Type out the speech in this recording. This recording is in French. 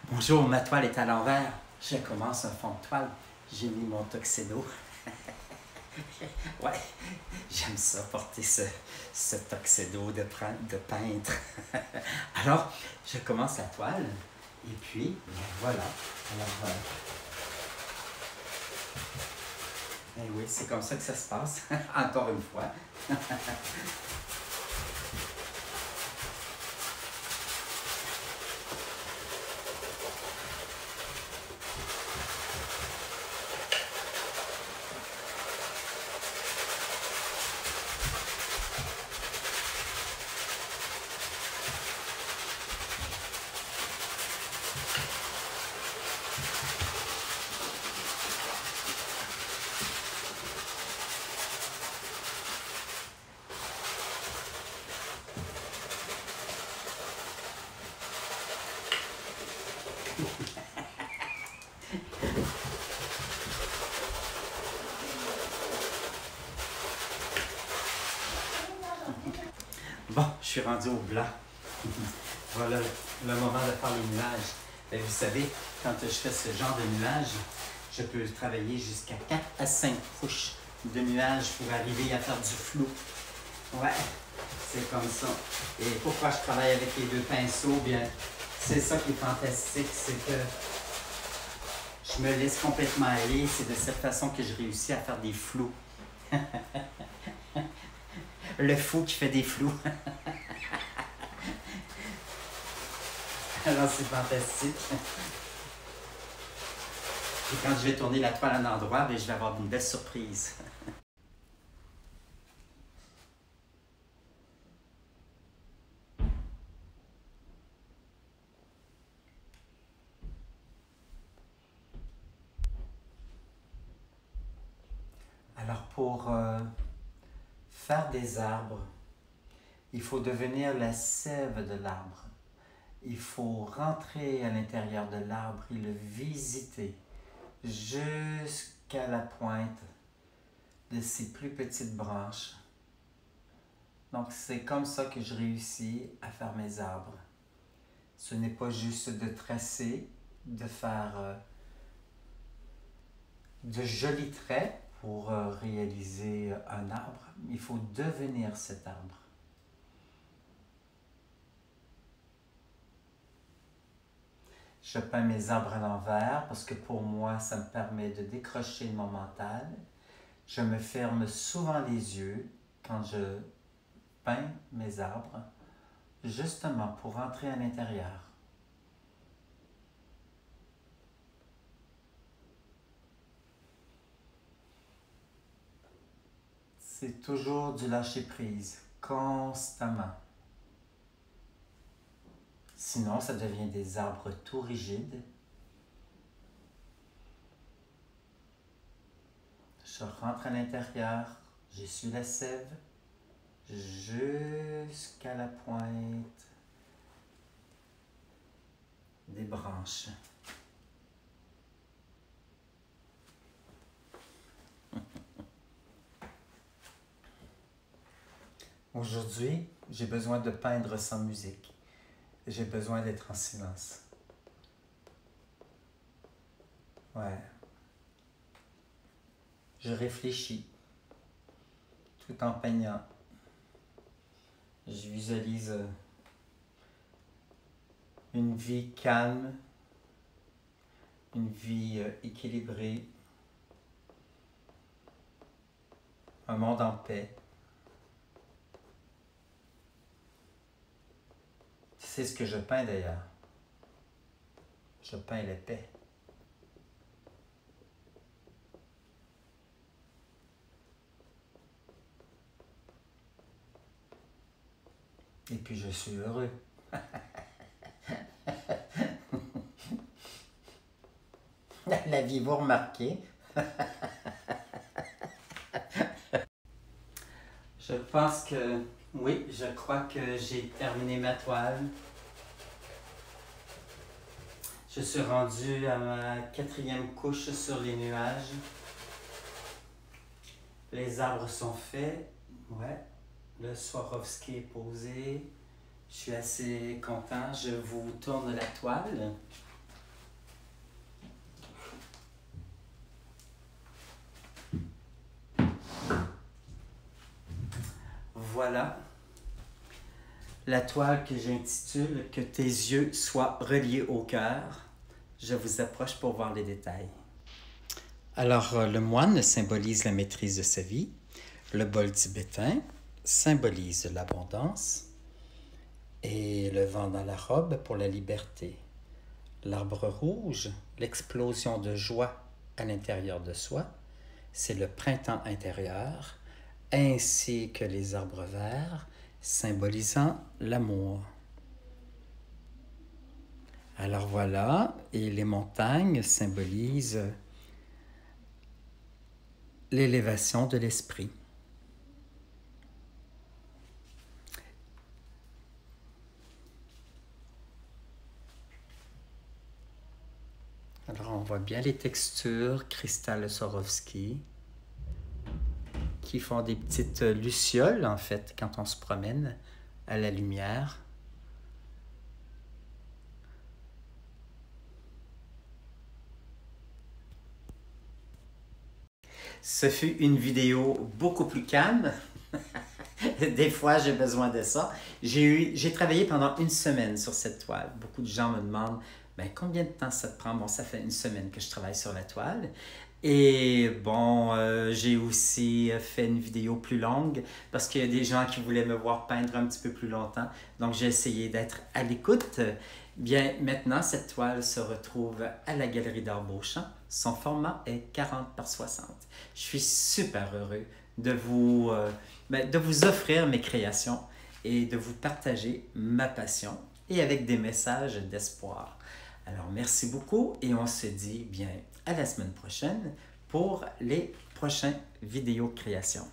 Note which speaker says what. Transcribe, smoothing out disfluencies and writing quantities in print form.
Speaker 1: Bonjour, ma toile est à l'envers. Je commence un fond de toile. J'ai mis mon tuxedo. Ouais, j'aime ça, porter ce tuxedo de peintre. Alors, je commence la toile. Et puis, ben voilà. Alors, ben oui, c'est comme ça que ça se passe. Encore une fois. Bon, je suis rendu au blanc. Voilà le moment de faire les nuages. Et vous savez, quand je fais ce genre de nuages, je peux travailler jusqu'à 4 à 5 couches de nuages pour arriver à faire du flou. Ouais, c'est comme ça. Et pourquoi je travaille avec les deux pinceaux? Bien, c'est ça qui est fantastique, c'est que je me laisse complètement aller. C'est de cette façon que je réussis à faire des flous. Le fou qui fait des flous. Alors c'est fantastique. Et quand je vais tourner la toile à un endroit, bien, je vais avoir une belle surprise. Alors pour faire des arbres, il faut devenir la sève de l'arbre. Il faut rentrer à l'intérieur de l'arbre et le visiter jusqu'à la pointe de ses plus petites branches. Donc c'est comme ça que je réussis à faire mes arbres. Ce n'est pas juste de tracer, de faire de jolis traits pour réaliser un arbre. Il faut devenir cet arbre. Je peins mes arbres à l'envers parce que pour moi, ça me permet de décrocher de mon mental. Je me ferme souvent les yeux quand je peins mes arbres, justement pour rentrer à l'intérieur. C'est toujours du lâcher-prise, constamment. Sinon, ça devient des arbres tout rigides. Je rentre à l'intérieur, j'essuie la sève jusqu'à la pointe des branches. Aujourd'hui, j'ai besoin de peindre sans musique. J'ai besoin d'être en silence. Ouais. Je réfléchis tout en peignant. Je visualise une vie calme, une vie équilibrée, un monde en paix. C'est ce que je peins d'ailleurs. Je peins la paix. Et puis je suis heureux. L'aviez-vous remarqué? Je pense que, oui, je crois que j'ai terminé ma toile. Je suis rendu à ma 4e couche sur les nuages. Les arbres sont faits. Ouais. Le Swarovski est posé. Je suis assez content. Je vous tourne la toile. voilà la toile que j'intitule « Que tes yeux soient reliés au cœur ». Je vous approche pour voir les détails. Alors, le moine symbolise la maîtrise de sa vie. Le bol tibétain symbolise l'abondance. Et le vent dans la robe pour la liberté. L'arbre rouge, l'explosion de joie à l'intérieur de soi, c'est le printemps intérieur, ainsi que les arbres verts, symbolisant l'amour. Alors voilà, et les montagnes symbolisent l'élévation de l'esprit. Alors on voit bien les textures cristal Swarovski qui font des petites lucioles en fait quand on se promène à la lumière. Ce fut une vidéo beaucoup plus calme. Des fois, j'ai besoin de ça. J'ai travaillé pendant une semaine sur cette toile. Beaucoup de gens me demandent ben, combien de temps ça te prend. Bon, ça fait une semaine que je travaille sur la toile. Et bon, j'ai aussi fait une vidéo plus longue parce qu'il y a des gens qui voulaient me voir peindre un petit peu plus longtemps. Donc, j'ai essayé d'être à l'écoute. Bien, maintenant, cette toile se retrouve à la Galerie d'Art Beauchamp. Son format est 40 par 60. Je suis super heureux de vous offrir mes créations et de vous partager ma passion et avec des messages d'espoir. Alors, merci beaucoup et on se dit bien à la semaine prochaine pour les prochaines vidéos créations.